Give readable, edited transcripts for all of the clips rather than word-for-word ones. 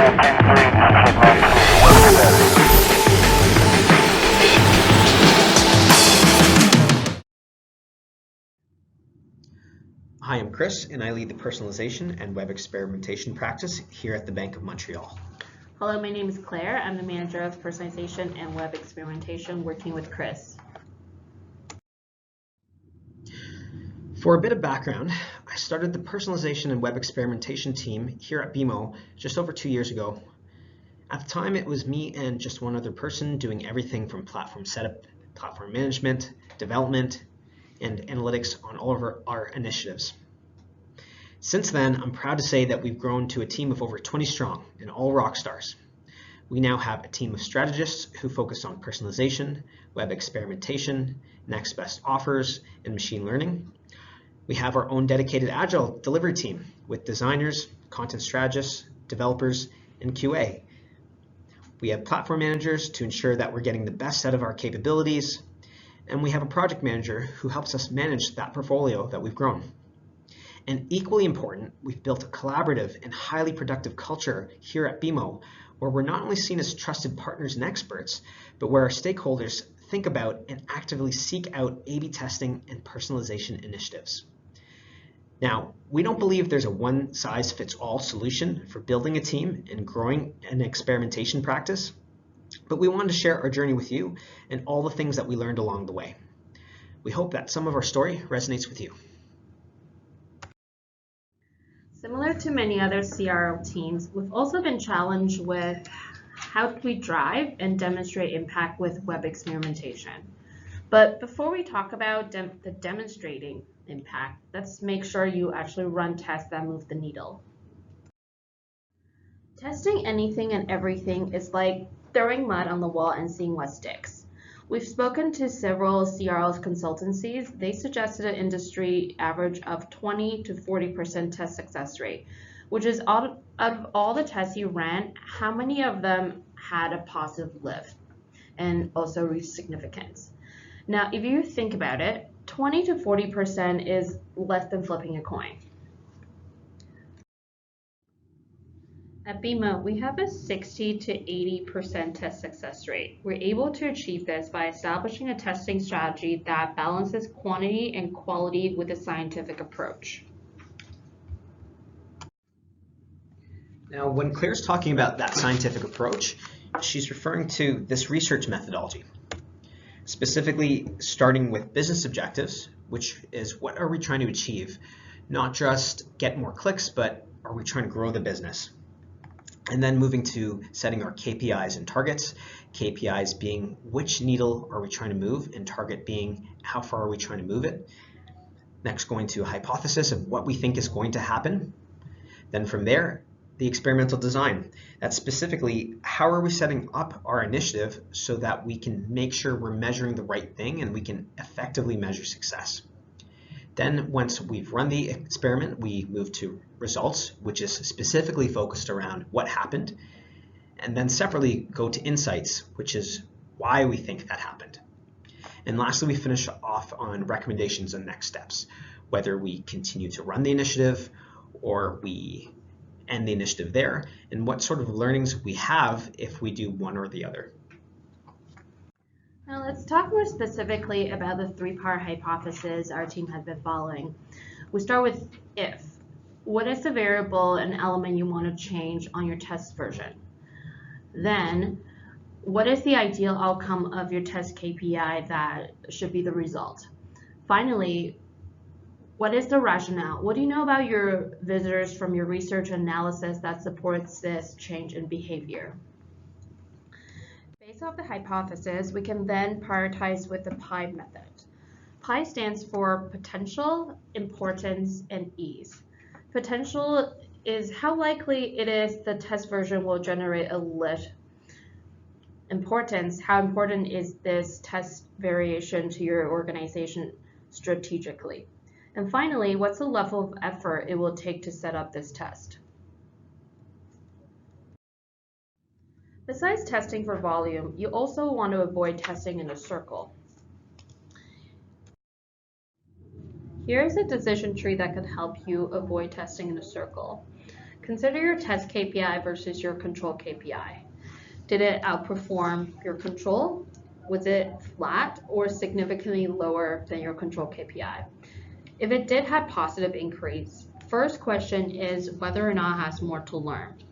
Hi, I'm Chris, and I lead the personalization and web experimentation practice here at the Bank of Montreal. Hello, my name is Claire. I'm the manager of personalization and web experimentation working with Chris. For a bit of background, I started the personalization and web experimentation team here at BMO just over 2 years ago. At the time, it was me and just one other person doing everything from platform setup, platform management, development, and analytics on all of our initiatives. Since then, I'm proud to say that we've grown to a team of over 20 strong and all rock stars. We now have a team of strategists who focus on personalization, web experimentation, next best offers, and machine learning. We have our own dedicated agile delivery team with designers, content strategists, developers, and QA. We have platform managers to ensure that we're getting the best out of our capabilities, and we have a project manager who helps us manage that portfolio that we've grown. And equally important, we've built a collaborative and highly productive culture here at BMO, where we're not only seen as trusted partners and experts, but where our stakeholders think about and actively seek out A/B testing and personalization initiatives. Now, we don't believe there's a one-size-fits-all solution for building a team and growing an experimentation practice, but we wanted to share our journey with you and all the things that we learned along the way. We hope that some of our story resonates with you. Similar to many other CRO teams, we've also been challenged with how do we drive and demonstrate impact with web experimentation. But before we talk about the demonstrating impact, let's make sure you actually run tests that move the needle. Testing anything and everything is like throwing mud on the wall and seeing what sticks. We've spoken to several CRO consultancies. They suggested an industry average of 20 to 40% test success rate, which is out of all the tests you ran, how many of them had a positive lift and also reached significance? Now, if you think about it, 20 to 40% is less than flipping a coin. At BMO, we have a 60 to 80% test success rate. We're able to achieve this by establishing a testing strategy that balances quantity and quality with a scientific approach. Now, when Claire's talking about that scientific approach, she's referring to this research methodology, specifically starting with business objectives, which is what are we trying to achieve? Not just get more clicks, but are we trying to grow the business? And then moving to setting our KPIs and targets, KPIs being which needle are we trying to move, and target being how far are we trying to move it. Next, going to a hypothesis of what we think is going to happen. Then from there, the experimental design. That's specifically how are we setting up our initiative so that we can make sure we're measuring the right thing and we can effectively measure success. Then once we've run the experiment, we move to results, which is specifically focused around what happened, and then separately go to insights, which is why we think that happened. And lastly, we finish off on recommendations and next steps, whether we continue to run the initiative or we end the initiative there, and what sort of learnings we have if we do one or the other. Now let's talk more specifically about the three-part hypothesis our team has been following. We start with if. What is the variable and element you want to change on your test version? Then, what is the ideal outcome of your test KPI that should be the result? Finally, what is the rationale? What do you know about your visitors from your research analysis that supports this change in behavior? Based off the hypothesis, we can then prioritize with the PI method. PI stands for potential, importance, and ease. Potential is how likely it is the test version will generate a lift. Importance, how important is this test variation to your organization strategically? And finally, what's the level of effort it will take to set up this test? Besides testing for volume, you also want to avoid testing in a circle. Here is a decision tree that could help you avoid testing in a circle. Consider your test KPI versus your control KPI. Did it outperform your control? Was it flat or significantly lower than your control KPI? If it did have positive increase, first question is whether or not it has more to learn.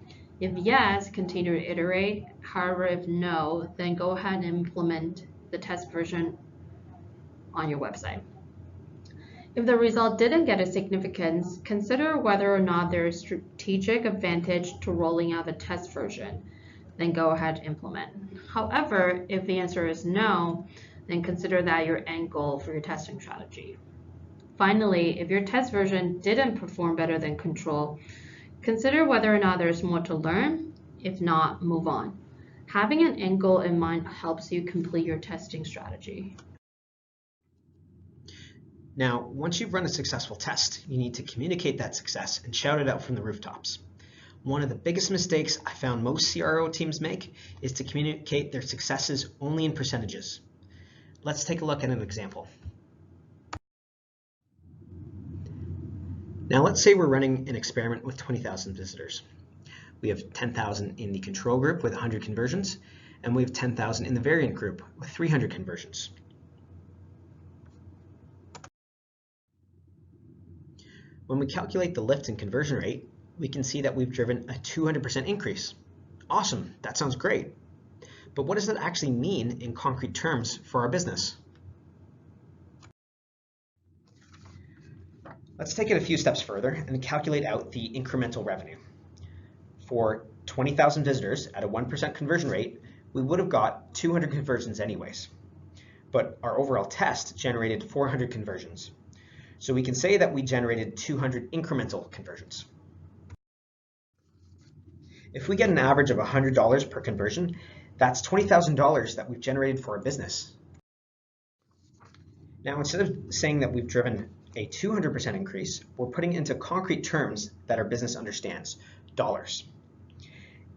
If yes, continue to iterate. However, if no, then go ahead and implement the test version on your website. If the result didn't get a significance, consider whether or not there is strategic advantage to rolling out the test version. Then go ahead and implement. However, if the answer is no, then consider that your end goal for your testing strategy. Finally, if your test version didn't perform better than control, consider whether or not there's more to learn. If not, move on. Having an end goal in mind helps you complete your testing strategy. Now, once you've run a successful test, you need to communicate that success and shout it out from the rooftops. One of the biggest mistakes I found most CRO teams make is to communicate their successes only in percentages. Let's take a look at an example. Now let's say we're running an experiment with 20,000 visitors. We have 10,000 in the control group with 100 conversions, and we have 10,000 in the variant group with 300 conversions. When we calculate the lift in conversion rate, we can see that we've driven a 200% increase. Awesome, that sounds great. But what does that actually mean in concrete terms for our business? Let's take it a few steps further and calculate out the incremental revenue. For 20,000 visitors at a 1% conversion rate, we would have got 200 conversions anyways. But our overall test generated 400 conversions. So we can say that we generated 200 incremental conversions. If we get an average of $100 per conversion, that's $20,000 that we've generated for our business. Now, instead of saying that we've driven a 200% increase, we're putting into concrete terms that our business understands, dollars.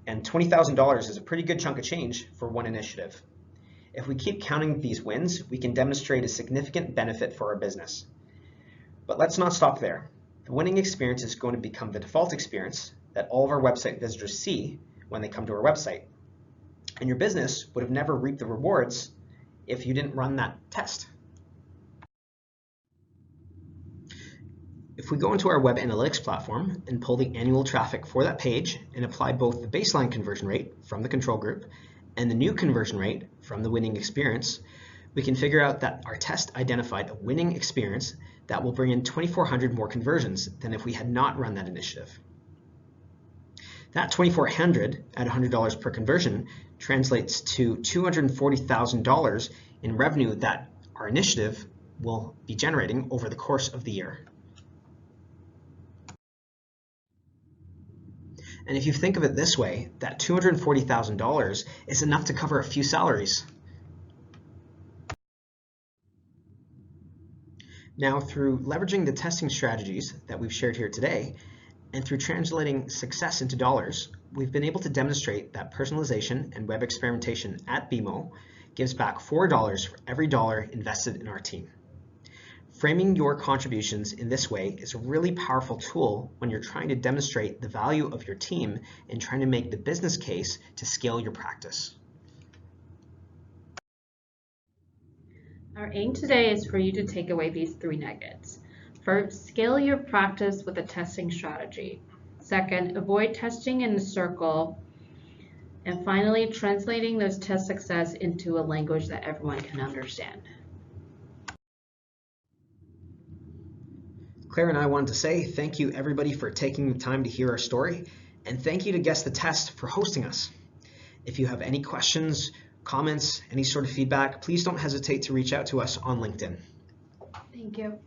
And $20,000 is a pretty good chunk of change for one initiative. If we keep counting these wins, we can demonstrate a significant benefit for our business. But let's not stop there. The winning experience is going to become the default experience that all of our website visitors see when they come to our website. And your business would have never reaped the rewards if you didn't run that test. If we go into our web analytics platform and pull the annual traffic for that page and apply both the baseline conversion rate from the control group and the new conversion rate from the winning experience, we can figure out that our test identified a winning experience that will bring in 2,400 more conversions than if we had not run that initiative. That 2,400 at $100 per conversion translates to $240,000 in revenue that our initiative will be generating over the course of the year. And if you think of it this way, that $240,000 is enough to cover a few salaries. Now, through leveraging the testing strategies that we've shared here today, and through translating success into dollars, we've been able to demonstrate that personalization and web experimentation at BMO gives back $4 for every dollar invested in our team. Framing your contributions in this way is a really powerful tool when you're trying to demonstrate the value of your team and trying to make the business case to scale your practice. Our aim today is for you to take away these 3 nuggets. First, scale your practice with a testing strategy. Second, avoid testing in a circle. And finally, translating those test success into a language that everyone can understand. Claire and I wanted to say thank you everybody for taking the time to hear our story, and thank you to Guess the Test for hosting us. If you have any questions, comments, any sort of feedback, please don't hesitate to reach out to us on LinkedIn. Thank you.